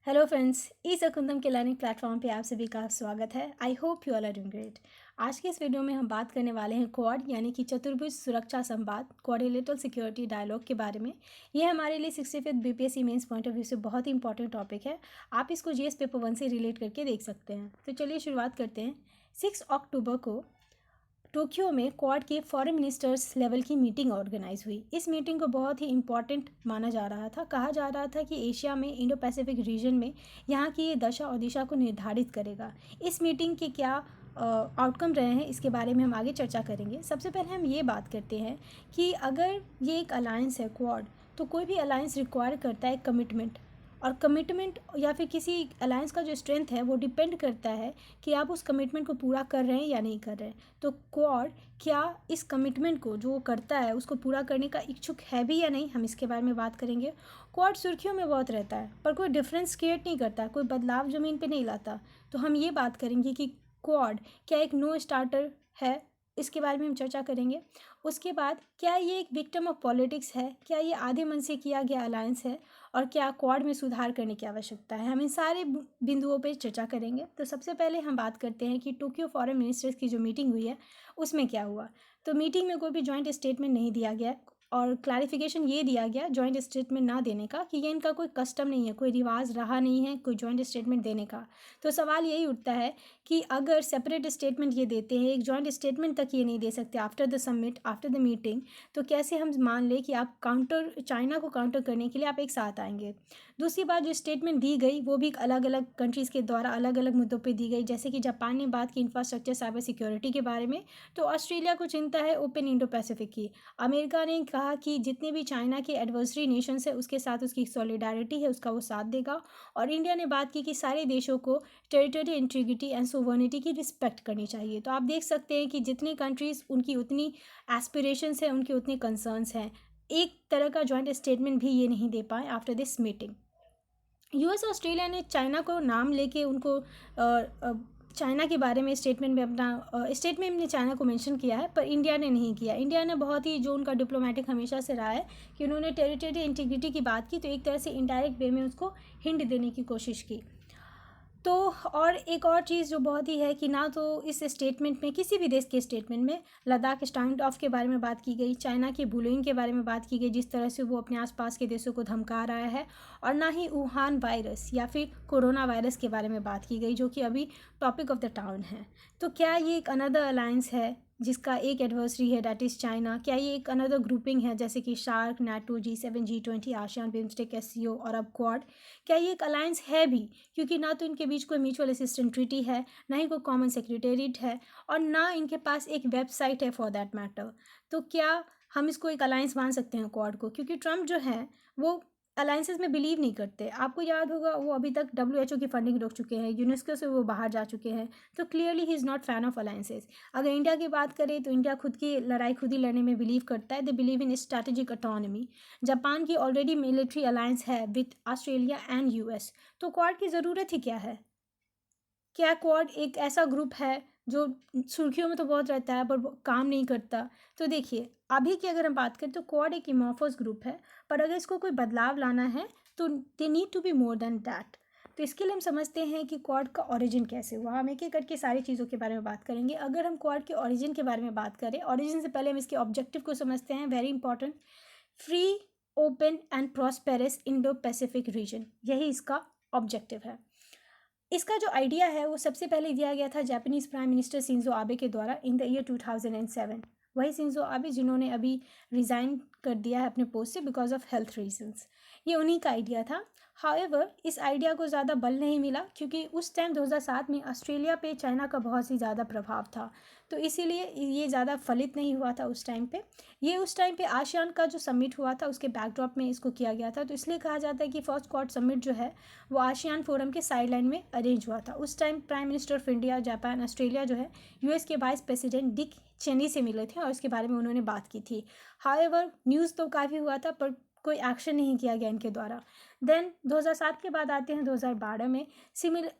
Hello friends, ई सकुंदम के learning platform पे आप सभी का स्वागत है। I hope you all are doing great. आज की इस वीडियो में हम बात करने वाले हैं क्वाड यानी कि चतुर्भुज सुरक्षा संवाद क्वाड्रिलेटरल सिक्योरिटी डायलॉग के बारे में। ये हमारे लिए 65th BPSC mains point of view से बहुत ही इंपॉर्टेंट टॉपिक है। आप इसको जीएस पेपर 1 से रिलेट करके देख सकते हैं। तो चलिए शुरुआत करते हैं। 6 अक्टूबर को टोक्यो में क्वाड के फॉरेन मिनिस्टर्स लेवल की मीटिंग ऑर्गेनाइज हुई। इस मीटिंग को बहुत ही इम्पॉर्टेंट माना जा रहा था। कहा जा रहा था कि एशिया में इंडो पैसिफिक रीजन में यहाँ की ये दशा और दिशा को निर्धारित करेगा। इस मीटिंग के क्या आउटकम रहे हैं इसके बारे में हम आगे चर्चा करेंगे। सबसे पहले हम ये बात करते हैं कि अगर ये एक अलायंस है क्वाड, तो कोई भी अलायंस रिक्वायर करता है कमिटमेंट, और कमिटमेंट या फिर किसी अलायंस का जो स्ट्रेंथ है वो डिपेंड करता है कि आप उस कमिटमेंट को पूरा कर रहे हैं या नहीं कर रहे हैं। तो क्वाड क्या इस कमिटमेंट को जो वो करता है उसको पूरा करने का इच्छुक है भी या नहीं, हम इसके बारे में बात करेंगे। क्वाड सुर्खियों में बहुत रहता है पर कोई डिफरेंस क्रिएट नहीं करता, कोई बदलाव ज़मीन पे नहीं लाता। तो हम ये बात करेंगे कि क्वाड क्या एक नो स्टार्टर है, इसके बारे में हम चर्चा करेंगे। उसके बाद क्या ये एक विक्टिम ऑफ पॉलिटिक्स है, क्या ये आधे मन से किया गया अलायंस है, और क्या क्वाड में सुधार करने की आवश्यकता है। हम इन सारे बिंदुओं पर चर्चा करेंगे। तो सबसे पहले हम बात करते हैं कि टोक्यो फॉरेन मिनिस्टर्स की जो मीटिंग हुई है उसमें क्या हुआ। तो मीटिंग में कोई भी जॉइंट स्टेटमेंट नहीं दिया गया और क्लैरिफिकेशन ये दिया गया जॉइंट स्टेटमेंट ना देने का कि ये इनका कोई कस्टम नहीं है, कोई रिवाज रहा नहीं है कोई जॉइंट स्टेटमेंट देने का। तो सवाल यही उठता है कि अगर सेपरेट स्टेटमेंट ये देते हैं, एक जॉइंट स्टेटमेंट तक ये नहीं दे सकते after the summit, after the meeting, तो कैसे हम मान लें कि आप चाइना को काउंटर करने के लिए आप एक साथ आएंगे। दूसरी बात, जो स्टेटमेंट दी गई वो भी अलग अलग कंट्रीज़ के द्वारा अलग अलग मुद्दों पे दी गई। जैसे कि जापान ने बात की इंफ्रास्ट्रक्चर साइबर सिक्योरिटी के बारे में, तो ऑस्ट्रेलिया को चिंता है ओपन इंडो पैसिफिक की। अमेरिका ने कहा कि जितने भी चाइना के एडवर्सरी नेशंस है उसके साथ उसकी सॉलिडारिटी है, उसका वो साथ देगा। और इंडिया ने बात की कि सारे देशों को टेरिटरी इंटीग्रिटी एंड सोवर्निटी की रिस्पेक्ट करनी चाहिए। तो आप देख सकते हैं कि जितनी कंट्रीज़ उनकी उतनी एस्पिरेशंस हैं, उनके उतने कंसर्न्स हैं। एक तरह का जॉइंट स्टेटमेंट भी ये नहीं दे पाए after this meeting. US Australia ने चाइना को नाम लेके उनको चाइना के बारे में स्टेटमेंट में अपना स्टेटमेंट में चाइना को मेंशन किया है, पर इंडिया ने नहीं किया। इंडिया ने बहुत ही जो उनका डिप्लोमेटिक हमेशा से रहा है कि उन्होंने टेरिटरी इंटीग्रिटी की बात की, तो एक तरह से इनडायरेक्ट वे में उसको हिंट देने की कोशिश की। तो और एक और चीज़ जो बहुत ही है कि ना तो इस स्टेटमेंट में, किसी भी देश के स्टेटमेंट में, लद्दाख स्टैंड ऑफ के बारे में बात की गई, चाइना के बुलिंग के बारे में बात की गई जिस तरह से वो अपने आसपास के देशों को धमका रहा है, और ना ही वुहान वायरस या फिर कोरोना वायरस के बारे में बात की गई जो कि अभी टॉपिक ऑफ द टाउन है। तो क्या ये एक अनदर अलायंस है जिसका एक एडवर्सरी है, डैट इज़ चाइना? क्या ये एक अनदर ग्रुपिंग है जैसे कि shark, NATO, G7, G20, ASEAN, BIMSTEC, SCO और अब क्वाड? क्या ये एक अलायंस है भी? क्योंकि ना तो इनके बीच कोई म्यूचुअल असिस्टेंट ट्रीटी है, ना ही कोई कॉमन सेक्रेटेरिएट है, और ना इनके पास एक वेबसाइट है फॉर दैट मैटर। तो क्या हम इसको एक अलायंस मान सकते हैं क्वाड को? क्योंकि ट्रम्प जो है वो अलायंसेस में बिलीव नहीं करते। आपको याद होगा वो अभी तक WHO की फंडिंग रोक चुके हैं, यूनेस्को से वो बाहर जा चुके हैं। तो clearly he is not fan of alliances. अगर इंडिया की बात करें तो इंडिया खुद की लड़ाई खुद ही लड़ने में बिलीव करता है। They believe in strategic autonomy. Japan की ऑलरेडी मिलिट्री अलायंस है विथ ऑस्ट्रेलिया एंड US। तो क्वाड की ज़रूरत ही क्या है? क्या क्वाड एक ऐसा ग्रुप है जो सुर्खियों में तो बहुत रहता है पर वो काम नहीं करता? तो देखिए, अभी की अगर हम बात करें तो क्वाड एक इमॉर्फस ग्रुप है, पर अगर इसको कोई बदलाव लाना है तो they need to be more than that. तो इसके लिए हम समझते हैं कि क्वाड का ओरिजिन कैसे हुआ। हम एक एक करके सारी चीज़ों के बारे में बात करेंगे। अगर हम क्वाड के ओरिजिन के बारे में बात करें, ओरिजिन से पहले हम इसके ऑब्जेक्टिव को समझते हैं, very important. Free, open and prosperous Indo Pacific region, यही इसका ऑब्जेक्टिव है। इसका जो आइडिया है वो सबसे पहले दिया गया था Japanese prime minister Shinzo Abe के द्वारा इन द ईयर 2007। वही शिंजो आबे जिन्होंने अभी रिज़ाइन कर दिया है अपने पोस्ट से बिकॉज ऑफ हेल्थ रीजंस। ये उन्हीं का आइडिया था। हाउएवर इस आइडिया को ज़्यादा बल नहीं मिला क्योंकि उस टाइम 2007 में ऑस्ट्रेलिया पे चाइना का बहुत ही ज़्यादा प्रभाव था, तो इसीलिए ये ज़्यादा फलित नहीं हुआ था उस टाइम पे। ये उस टाइम पे आसियान का जो समिट हुआ था उसके बैकड्रॉप में इसको किया गया था। तो इसलिए कहा जाता है कि फर्स्ट क्वाड समिट जो है वो आसियान फोरम के साइडलाइन में अरेंज हुआ था। उस time prime minister of India, Japan, Australia जो है US के वाइस प्रेसिडेंट डिक चेनी से मिले थे और इसके बारे में उन्होंने बात की थी। हाउएवर न्यूज़ तो काफ़ी हुआ था पर कोई एक्शन नहीं किया गया इनके द्वारा। देन 2007 के बाद आते हैं 2012 में।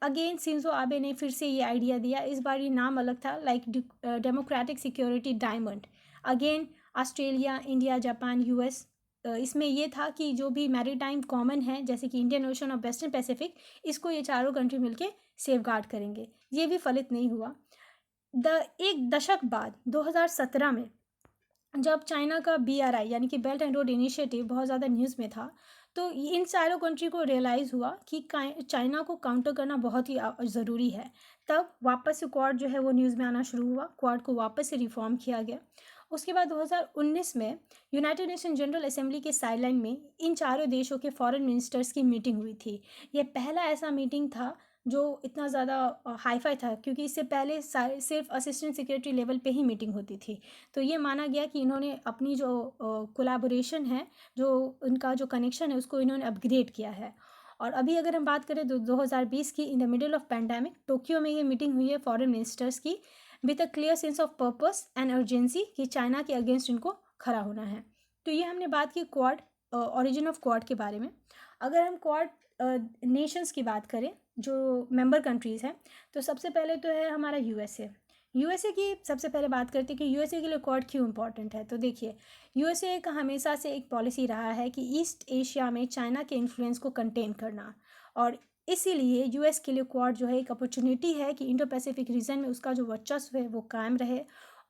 अगेन शिंजो आबे ने फिर से ये आइडिया दिया। इस बार ये नाम अलग था, like democratic security diamond. Again Australia, India, Japan, US इसमें ये था कि जो भी मैरीटाइम कॉमन है जैसे कि इंडियन ओशन और वेस्टर्न पैसिफिक, इसको ये चारों कंट्री मिलके सेफगार्ड करेंगे। ये भी फलित नहीं हुआ। एक दशक बाद 2017 में जब चाइना का BRI यानी कि बेल्ट एंड रोड इनिशिएटिव बहुत ज़्यादा न्यूज़ में था, तो इन चारों कंट्री को रियलाइज़ हुआ कि चाइना को काउंटर करना बहुत ही ज़रूरी है। तब वापस से क्वाड जो है वो न्यूज़ में आना शुरू हुआ, क्वाड को वापस से रिफॉर्म किया गया। उसके बाद 2019 में यूनाइटेड नेशन जनरल असेंबली के साइडलाइन में इन चारों देशों के फॉरेन मिनिस्टर्स की मीटिंग हुई थी। ये पहला ऐसा मीटिंग था जो इतना ज़्यादा हाई-फाई था, क्योंकि इससे पहले सिर्फ असिस्टेंट सेक्रेटरी लेवल पे ही मीटिंग होती थी। तो ये माना गया कि इन्होंने अपनी जो कोलैबोरेशन है, जो उनका जो कनेक्शन है, उसको इन्होंने अपग्रेड किया है। और अभी अगर हम बात करें तो 2020 की in the middle of pandemic Tokyo में ये मीटिंग हुई है फॉरेन मिनिस्टर्स की, with a clear sense of purpose and urgency कि चाइना के अगेंस्ट इनको खड़ा होना है। तो ये हमने बात की क्वाड, ओरिजिन ऑफ क्वाड के बारे में। अगर हम क्वाड नेशंस की बात करें जो मेंबर कंट्रीज़ हैं, तो सबसे पहले तो है हमारा यूएसए की सबसे पहले बात करते हैं कि यूएसए के लिए क्वाड क्यों इंपॉर्टेंट है। तो देखिए, यूएसए का हमेशा से एक पॉलिसी रहा है कि ईस्ट एशिया में चाइना के इन्फ्लुएंस को कंटेन करना, और इसीलिए यूएस के लिए क्वाड जो है एक अपॉर्चुनिटी है कि इंडो पैसिफिक रीजन में उसका जो वर्चस्व है वो कायम रहे।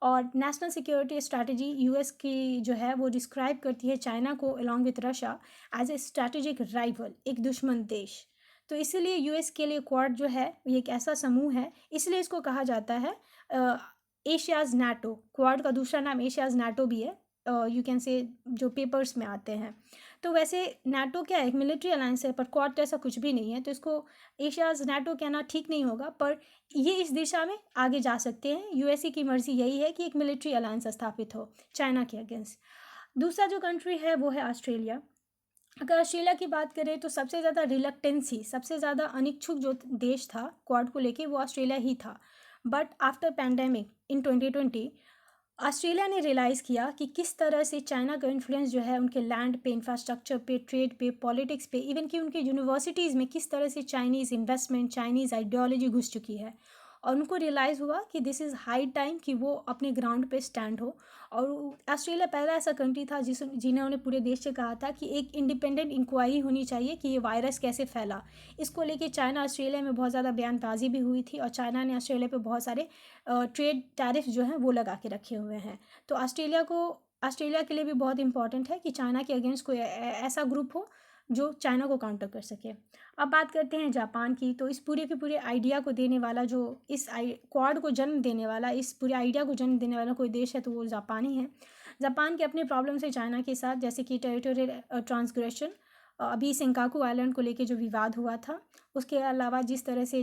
और नेशनल सिक्योरिटी स्ट्रैटेजी यूएस की जो है वो डिस्क्राइब करती है चाइना को along with Russia as a strategic rival, एक दुश्मन देश। तो इसीलिए यूएस के लिए क्वाड जो है ये एक ऐसा समूह है, इसलिए इसको कहा जाता है एशियाज़ नाटो। क्वाड का दूसरा नाम एशियाज़ नाटो भी है, यू कैन से जो पेपर्स में आते हैं। तो वैसे नाटो क्या है, एक मिलिट्री अलायंस है, पर क्वाड तो ऐसा कुछ भी नहीं है, तो इसको एशियाज़ नाटो कहना ठीक नहीं होगा, पर ये इस दिशा में आगे जा सकते हैं। यूएसए की मर्जी यही है कि एक मिलिट्री अलायंस स्थापित हो चाइना के अगेंस्ट। दूसरा जो कंट्री है वो है ऑस्ट्रेलिया। अगर ऑस्ट्रेलिया की बात करें तो सबसे ज़्यादा रिलक्टेंसी, सबसे ज़्यादा अनिच्छुक जो देश था क्वाड को लेके वो ऑस्ट्रेलिया ही था। But after pandemic in 2020 Australia ने रियलाइज़ किया कि किस तरह से चाइना का इन्फ्लुएंस जो है उनके लैंड पे, इंफ्रास्ट्रक्चर पे, ट्रेड पे, पॉलिटिक्स पे, इवन कि उनके यूनिवर्सिटीज़ में किस तरह से चाइनीज़ इन्वेस्टमेंट, चाइनीज़ आइडियोलॉजी घुस चुकी है। और उनको रियलाइज़ हुआ कि दिस इज़ हाई टाइम कि वो अपने ग्राउंड पे स्टैंड हो। और ऑस्ट्रेलिया पहला ऐसा कंट्री था जिन्होंने पूरे देश से कहा था कि एक इंडिपेंडेंट इंक्वायरी होनी चाहिए कि ये वायरस कैसे फैला। इसको लेके चाइना ऑस्ट्रेलिया में बहुत ज़्यादा बयानबाजी भी हुई थी, और चाइना ने ऑस्ट्रेलिया पे बहुत सारे ट्रेड टैरिफ जो हैं वो लगा के रखे हुए हैं। तो ऑस्ट्रेलिया के लिए भी बहुत इंपॉर्टेंट है कि चाइना के अगेंस्ट कोई ऐसा ग्रुप हो जो चाइना को काउंटर कर सके। अब बात करते हैं जापान की। तो इस पूरे के पूरे आइडिया को देने वाला, जो इस क्वाड को जन्म देने वाला, इस पूरे आइडिया को जन्म देने वाला कोई देश है तो वो जापान ही है। जापान के अपने प्रॉब्लम्स है चाइना के साथ, जैसे कि टेरिटोरियल ट्रांसग्रेशन, अभी सेंकाकू आइलैंड को लेके जो विवाद हुआ था। उसके अलावा जिस तरह से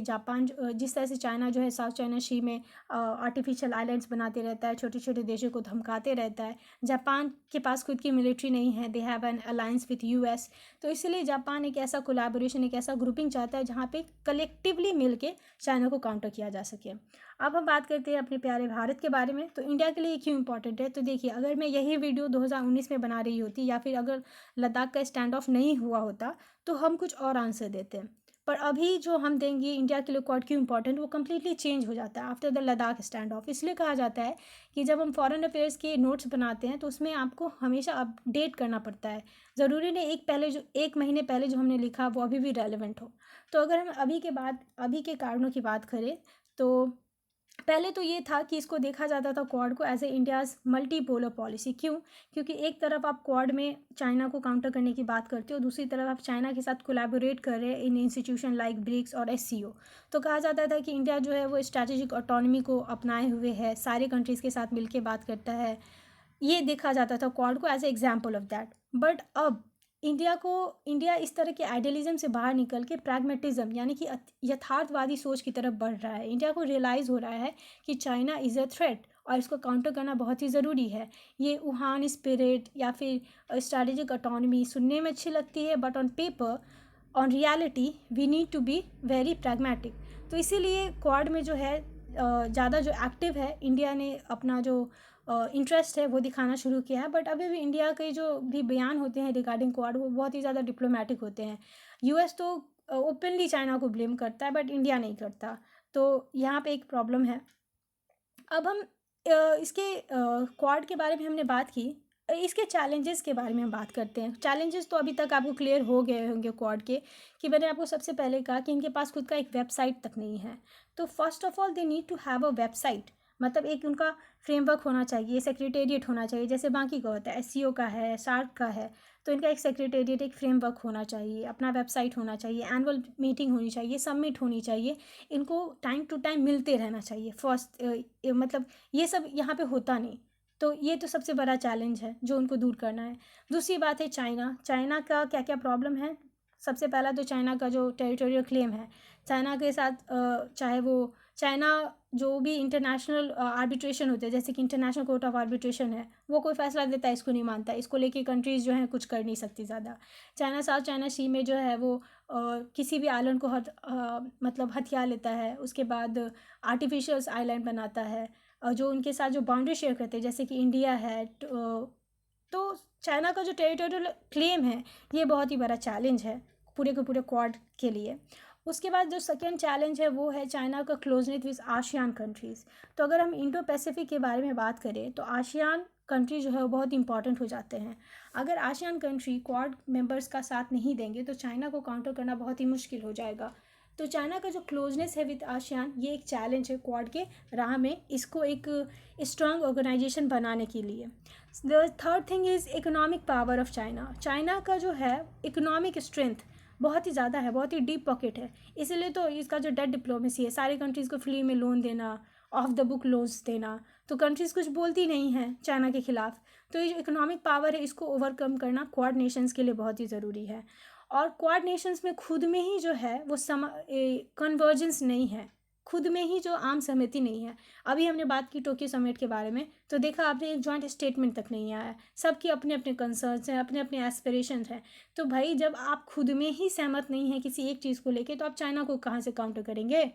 चाइना जो है साउथ चाइना सी में आर्टिफिशियल आइलैंड्स बनाते रहता है, छोटे छोटे देशों को धमकाते रहता है। जापान के पास खुद की मिलिट्री नहीं है, they have an alliance with US. तो इसलिए जापान एक ऐसा कोलैबोरेशन, एक ऐसा ग्रुपिंग चाहता है जहाँ पे कलेक्टिवली मिल के चाइना को काउंटर किया जा सके। अब हम बात करते हैं अपने प्यारे भारत के बारे में। तो इंडिया के लिए क्यों इंपॉर्टेंट है, तो देखिए, अगर मैं यही वीडियो 2019 में बना रही होती, या फिर अगर लद्दाख का स्टैंड ऑफ नहीं हुआ होता, तो हम कुछ और आंसर देते हैं। पर अभी जो हम देंगे इंडिया के लिए क्वाड क्यों इंपॉर्टेंट, वो कम्प्लीटली चेंज हो जाता है after the Ladakh stand of. इसलिए कहा जाता है कि जब हम फॉरेन अफेयर्स के नोट्स बनाते हैं तो उसमें आपको हमेशा अपडेट करना पड़ता है। ज़रूरी नहीं एक महीने पहले जो हमने लिखा वो अभी भी रेलिवेंट हो। तो अगर हम अभी के कारणों की बात करें, तो पहले तो ये था कि इसको देखा जाता था क्वाड को as a India's multipolar policy. क्यों? क्योंकि एक तरफ आप क्वाड में चाइना को काउंटर करने की बात करते हो, दूसरी तरफ आप चाइना के साथ कोलैबोरेट कर रहे हैं इन इंस्टीट्यूशन लाइक ब्रिक्स और एससीओ। तो कहा जाता था कि इंडिया जो है वो स्ट्रैटेजिक ऑटोनॉमी को अपनाए हुए है, सारे कंट्रीज़ के साथ मिलकर बात करता है। ये देखा जाता था क्वाड को as a example of that. But अब इंडिया इस तरह के आइडियलिज्म से बाहर निकल के प्रैग्मेटिज्म यानी कि यथार्थवादी सोच की तरफ बढ़ रहा है। इंडिया को रियलाइज़ हो रहा है कि चाइना इज़ अ थ्रेट और इसको काउंटर करना बहुत ही ज़रूरी है। ये वुहान स्पिरिट या फिर स्ट्रैटेजिक ऑटोनॉमी सुनने में अच्छी लगती है, but on paper, on reality we need to be very pragmatic. तो इसीलिए क्वाड में जो है ज़्यादा जो एक्टिव है, इंडिया ने अपना जो इंटरेस्ट है वो दिखाना शुरू किया है। बट अभी भी इंडिया के जो भी बयान होते हैं रिगार्डिंग क्वाड, वो बहुत ही ज़्यादा डिप्लोमेटिक होते हैं। यूएस तो ओपनली चाइना को ब्लेम करता है, बट इंडिया नहीं करता। तो यहाँ पे एक प्रॉब्लम है। अब हम इसके क्वाड के बारे में हमने बात की। इसके चैलेंजेस के बारे में हम बात करते हैं। चैलेंजेस तो अभी तक आपको क्लियर हो गए होंगे क्वाड के, कि मैंने आपको सबसे पहले कहा कि इनके पास खुद का एक वेबसाइट तक नहीं है। तो first of all they need to have a website, मतलब एक उनका फ्रेमवर्क होना चाहिए, सेक्रेटेरिएट होना चाहिए, जैसे बाकी का होता है, एससीओ का है, सार्क का है। तो इनका एक सेक्रेटेरिएट, एक फ्रेमवर्क होना चाहिए, अपना वेबसाइट होना चाहिए, एनुअल मीटिंग होनी चाहिए, सबमिट होनी चाहिए, इनको टाइम टू टाइम मिलते रहना चाहिए। फर्स्ट मतलब ये सब यहाँ पे होता नहीं। तो ये तो सबसे बड़ा चैलेंज है जो उनको दूर करना है। दूसरी बात है चाइना। चाइना का क्या क्या प्रॉब्लम है? सबसे पहला तो चाइना का जो टेरिटोरियल क्लेम है, चाइना के साथ चाहे वो चाइना जो भी इंटरनेशनल आर्बिट्रेशन होते हैं, जैसे कि इंटरनेशनल कोर्ट ऑफ आर्बिट्रेशन है, वो कोई फैसला देता है इसको नहीं मानता। इसको लेके कंट्रीज़ जो हैं कुछ कर नहीं सकती ज़्यादा। चाइना साउथ चाइना सी में जो है वो किसी भी आइलैंड को मतलब हथिया लेता है, उसके बाद आर्टिफिशियल आइलैंड बनाता है, जो उनके साथ जो बाउंड्री शेयर करते हैं, जैसे कि इंडिया है। तो चाइना का जो टेरिटोरियल क्लेम है, ये बहुत ही बड़ा चैलेंज है पूरे के पूरे क्वाड के लिए। उसके बाद जो सेकेंड चैलेंज है वो है चाइना का क्लोजनेस विद आसियान कंट्रीज़। तो अगर हम इंडो पैसिफिक के बारे में बात करें तो आसियान कंट्री जो है वो बहुत इंपॉर्टेंट हो जाते हैं। अगर आसियान कंट्री क्वाड मेंबर्स का साथ नहीं देंगे तो चाइना को काउंटर करना बहुत ही मुश्किल हो जाएगा। तो चाइना का जो क्लोजनेस है विद आसियान, ये एक चैलेंज है क्वाड के राह में, इसको एक स्ट्रांग ऑर्गेनाइजेशन बनाने के लिए। The third thing is economic power of China. China का जो है इकोनॉमिक स्ट्रेंथ बहुत ही ज़्यादा है, बहुत ही डीप पॉकेट है। इसीलिए तो इसका जो डेट डिप्लोमेसी है, सारी कंट्रीज़ को फ्री में लोन देना, ऑफ द बुक लोन्स देना, तो कंट्रीज़ कुछ बोलती नहीं हैं चाइना के खिलाफ। तो ये जो इकोनॉमिक पावर है, इसको ओवरकम करना क्वाड नेशंस के लिए बहुत ही ज़रूरी है। और क्वाड नेशंस में खुद में ही जो है वो कन्वर्जेंस नहीं है, खुद में ही जो आम सहमति नहीं है। अभी हमने बात की टोक्यो समिट के बारे में, तो देखा आपने, एक जॉइंट स्टेटमेंट तक नहीं आया है। सबके अपने अपने कंसर्न्स हैं, अपने अपने एस्पिरेशंस हैं। तो भाई जब आप खुद में ही सहमत नहीं हैं किसी एक चीज़ को लेके, तो आप चाइना को कहाँ से काउंटर करेंगे?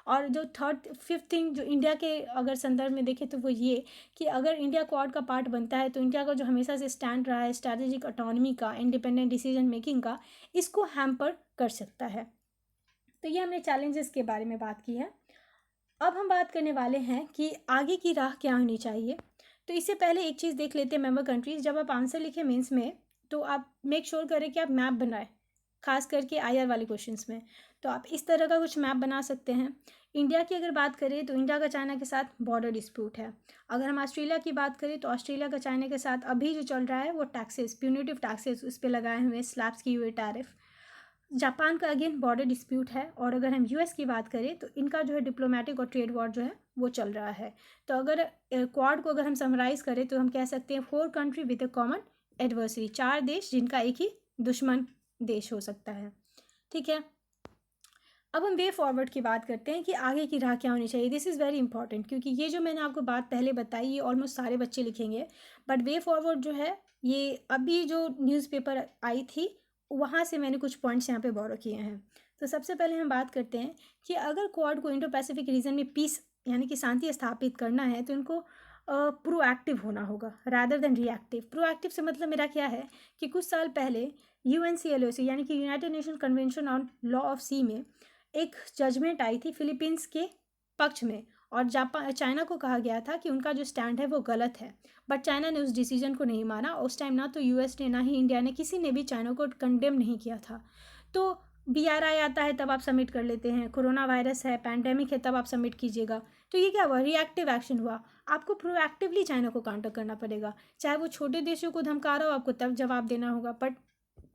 और जो थर्ड फिफ्थ थिंग जो इंडिया के अगर संदर्भ में देखें तो वो ये कि अगर इंडिया क्वाड का पार्ट बनता है तो इंडिया का जो हमेशा से स्टैंड रहा है स्ट्रैटेजिक ऑटोनॉमी का, इंडिपेंडेंट डिसीजन मेकिंग का, इसको हैम्पर कर सकता है। तो ये हमने चैलेंजेस के बारे में बात की है। अब हम बात करने वाले हैं कि आगे की राह क्या होनी चाहिए। तो इससे पहले एक चीज़ देख लेते हैं मेंबर कंट्रीज़। जब आप आंसर लिखें मेंस में, तो आप मेक श्योर करें कि आप मैप बनाएं, खास करके आईआर वाले क्वेश्चंस में। तो आप इस तरह का कुछ मैप बना सकते हैं। इंडिया की अगर बात करें तो इंडिया का चाइना के साथ बॉर्डर डिस्प्यूट है। अगर हम ऑस्ट्रेलिया की बात करें तो ऑस्ट्रेलिया का चाइना के साथ अभी जो चल रहा है वो टैक्सेस, प्यूनिटिव टैक्सेस उस पर लगाए हुए, स्लैब्स की हुए टैरिफ। जापान का अगेन बॉर्डर डिस्प्यूट है। और अगर हम यूएस की बात करें तो इनका जो है डिप्लोमेटिक और ट्रेड वॉर जो है वो चल रहा है। तो अगर क्वाड को अगर हम समराइज़ करें तो हम कह सकते हैं 4 country with a common adversary, 4 देश जिनका एक ही दुश्मन देश हो सकता है। ठीक है, अब हम वे फॉरवर्ड की बात करते हैं कि आगे की राह क्या होनी चाहिए। दिस इज़ वेरी इंपॉर्टेंट, क्योंकि ये जो मैंने आपको बात पहले बताई ये ऑलमोस्ट सारे बच्चे लिखेंगे। बट वे फॉरवर्ड जो है ये अभी जो न्यूज़पेपर आई थी वहाँ से मैंने कुछ पॉइंट्स यहाँ पे बोरो किए हैं। तो सबसे पहले हम बात करते हैं कि अगर क्वाड को इंडो पैसिफिक रीजन में पीस यानी कि शांति स्थापित करना है तो इनको प्रोएक्टिव होना होगा रादर देन रिएक्टिव। प्रोएक्टिव से मतलब मेरा क्या है कि कुछ साल पहले यूएनसीएलओसी यानी कि United Nation convention on law of sea में एक जजमेंट आई थी फिलीपींस के पक्ष में, और चाइना को कहा गया था कि उनका जो स्टैंड है वो गलत है। बट चाइना ने उस डिसीजन को नहीं माना। उस टाइम ना तो यूएस ने ना ही इंडिया ने, किसी ने भी चाइना को कंडेम नहीं किया था। तो बीआरआई आता है तब आप सबमिट कर लेते हैं, कोरोना वायरस है, पैंडेमिक है, तब आप सबमिट कीजिएगा। तो ये क्या हुआ? रिएक्टिव एक्शन हुआ। आपको प्रोएक्टिवली चाइना को काउंटर करना पड़ेगा। चाहे वो छोटे देशों को धमका रहा हो, आपको तब जवाब देना होगा। बट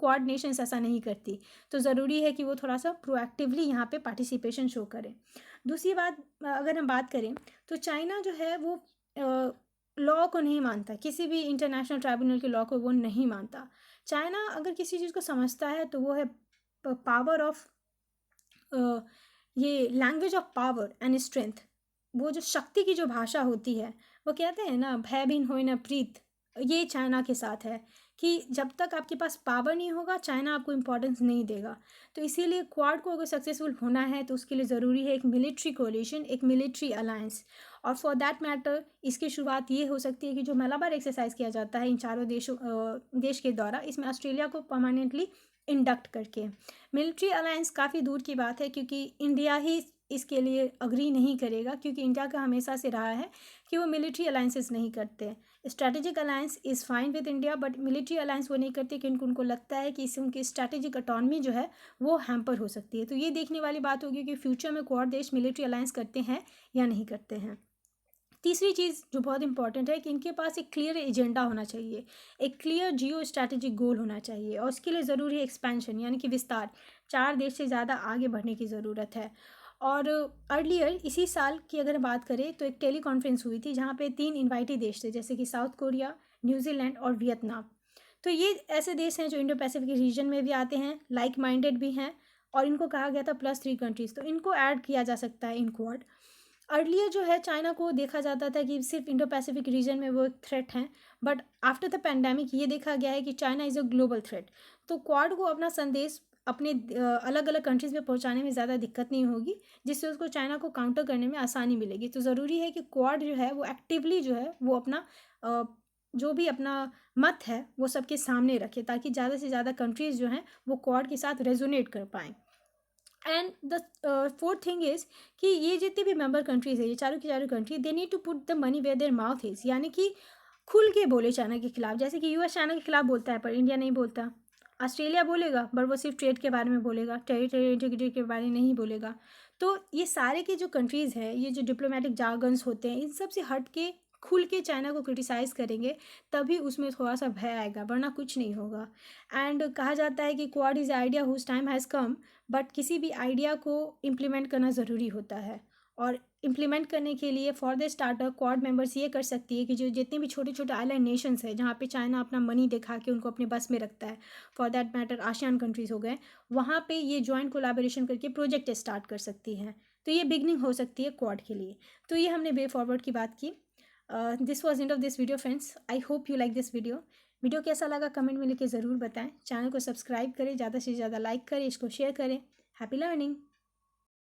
क्वाड नेशंस ऐसा नहीं करती। तो ज़रूरी है कि वो थोड़ा सा प्रोएक्टिवली यहाँ पे पार्टिसिपेशन शो करें। दूसरी बात अगर हम बात करें तो चाइना जो है वो लॉ को नहीं मानता, किसी भी इंटरनेशनल ट्राइब्यूनल के लॉ को वो नहीं मानता। चाइना अगर किसी चीज़ को समझता है तो वो है पावर ऑफ, ये language of power and strength. वो जो शक्ति की जो भाषा होती है, वो कहते हैं ना, भय बिन होए न प्रीत, ये चाइना के साथ है कि जब तक आपके पास पावर नहीं होगा चाइना आपको इम्पोर्टेंस नहीं देगा। तो इसीलिए क्वाड को अगर सक्सेसफुल होना है तो उसके लिए ज़रूरी है एक मिलिट्री कोलिशन, एक मिलिट्री अलायंस। और फॉर दैट मैटर इसकी शुरुआत ये हो सकती है कि जो मलाबार एक्सरसाइज किया जाता है इन चारों देश के द्वारा, इसमें ऑस्ट्रेलिया को परमानेंटली इंडक्ट करके। मिलिट्री अलायंस काफ़ी दूर की बात है क्योंकि इंडिया ही इसके लिए अग्री नहीं करेगा, क्योंकि इंडिया का हमेशा से रहा है कि वो मिलिट्री अलायंसेस नहीं करते। Strategic alliance is fine with India, but military alliance वो नहीं करते क्योंकि उनको लगता है कि इससे उनकी स्ट्रैटेजिक ऑटोनॉमी जो है वो हैम्पर हो सकती है। तो ये देखने वाली बात होगी कि फ्यूचर में क्वाड देश मिलिट्री अलायंस करते हैं या नहीं करते हैं। तीसरी चीज़ जो बहुत इंपॉर्टेंट है कि इनके पास एक क्लियर एजेंडा होना चाहिए, एक क्लियर जियो स्ट्रैटेजिक गोल होना चाहिए, और उसके लिए ज़रूरी है एक्सपेंशन यानी कि विस्तार। 4 देश से ज़्यादा आगे बढ़ने की ज़रूरत है। और अर्लियर इसी साल की अगर बात करें तो एक टेली कॉन्फ्रेंस हुई थी जहाँ पे 3 इन्वाइटी देश थे, जैसे कि साउथ कोरिया, न्यूजीलैंड और वियतनाम। तो ये ऐसे देश हैं जो इंडो पैसिफिक रीजन में भी आते हैं, लाइक माइंडेड भी हैं, और इनको कहा गया था +3 कंट्रीज़, तो इनको ऐड किया जा सकता है इन क्वाड। अर्लियर जो है चाइना को देखा जाता था कि सिर्फ इंडो पैसिफिक रीजन में वो एक थ्रेट हैं, बट आफ्टर द पैंडेमिक ये देखा गया है कि China is a global threat. तो क्वाड को अपना संदेश अपने अलग अलग कंट्रीज़ में पहुंचाने में ज़्यादा दिक्कत नहीं होगी, जिससे उसको चाइना को काउंटर करने में आसानी मिलेगी। तो ज़रूरी है कि क्वाड जो है वो एक्टिवली जो है वो अपना जो भी अपना मत है वो सबके सामने रखे, ताकि ज़्यादा से ज़्यादा कंट्रीज़ जो हैं वो क्वाड के साथ रेजोनेट कर पाएँ। And the fourth thing is कि ये जितनी भी मेंबर कंट्रीज़ है, ये चारों की चारों country, they need to put the money where their mouth is, यानी कि खुल के बोले चाइना के खिलाफ। जैसे कि यूएस चाइना के खिलाफ बोलता है पर इंडिया नहीं बोलता। ऑस्ट्रेलिया बोलेगा बट वो सिर्फ ट्रेड के बारे में बोलेगा, टेरिटरी इंटीग्रिटी के बारे में नहीं बोलेगा। तो ये सारे के जो कंट्रीज़ हैं, ये जो डिप्लोमेटिक जार्गन्स होते हैं, इन सब से हट के खुल के चाइना को क्रिटिसाइज़ करेंगे, तभी उसमें थोड़ा सा भय आएगा, वरना कुछ नहीं होगा। एंड कहा जाता है कि Quad is idea whose time has come, but किसी भी आइडिया को इम्प्लीमेंट करना ज़रूरी होता है। और इम्प्लीमेंट करने के लिए for the starter quad members ये कर सकती है कि जो जितने भी छोटे छोटे आइलैंड नेशंस हैं जहाँ पे चाइना अपना मनी दिखा के उनको अपने बस में रखता है, for that matter ASEAN countries हो गए, वहाँ पे ये जॉइंट कोलैबोरेशन करके प्रोजेक्ट स्टार्ट कर सकती हैं। तो ये बिगनिंग हो सकती है क्वाड के लिए। तो ये हमने वे फॉरवर्ड की बात की। This was end of this video friends. I hope you like this video. Video कैसा लगा कमेंट में लिख के ज़रूर बताएं। चैनल को सब्सक्राइब करें, ज़्यादा से ज़्यादा लाइक करें, इसको शेयर करें। Happy learning.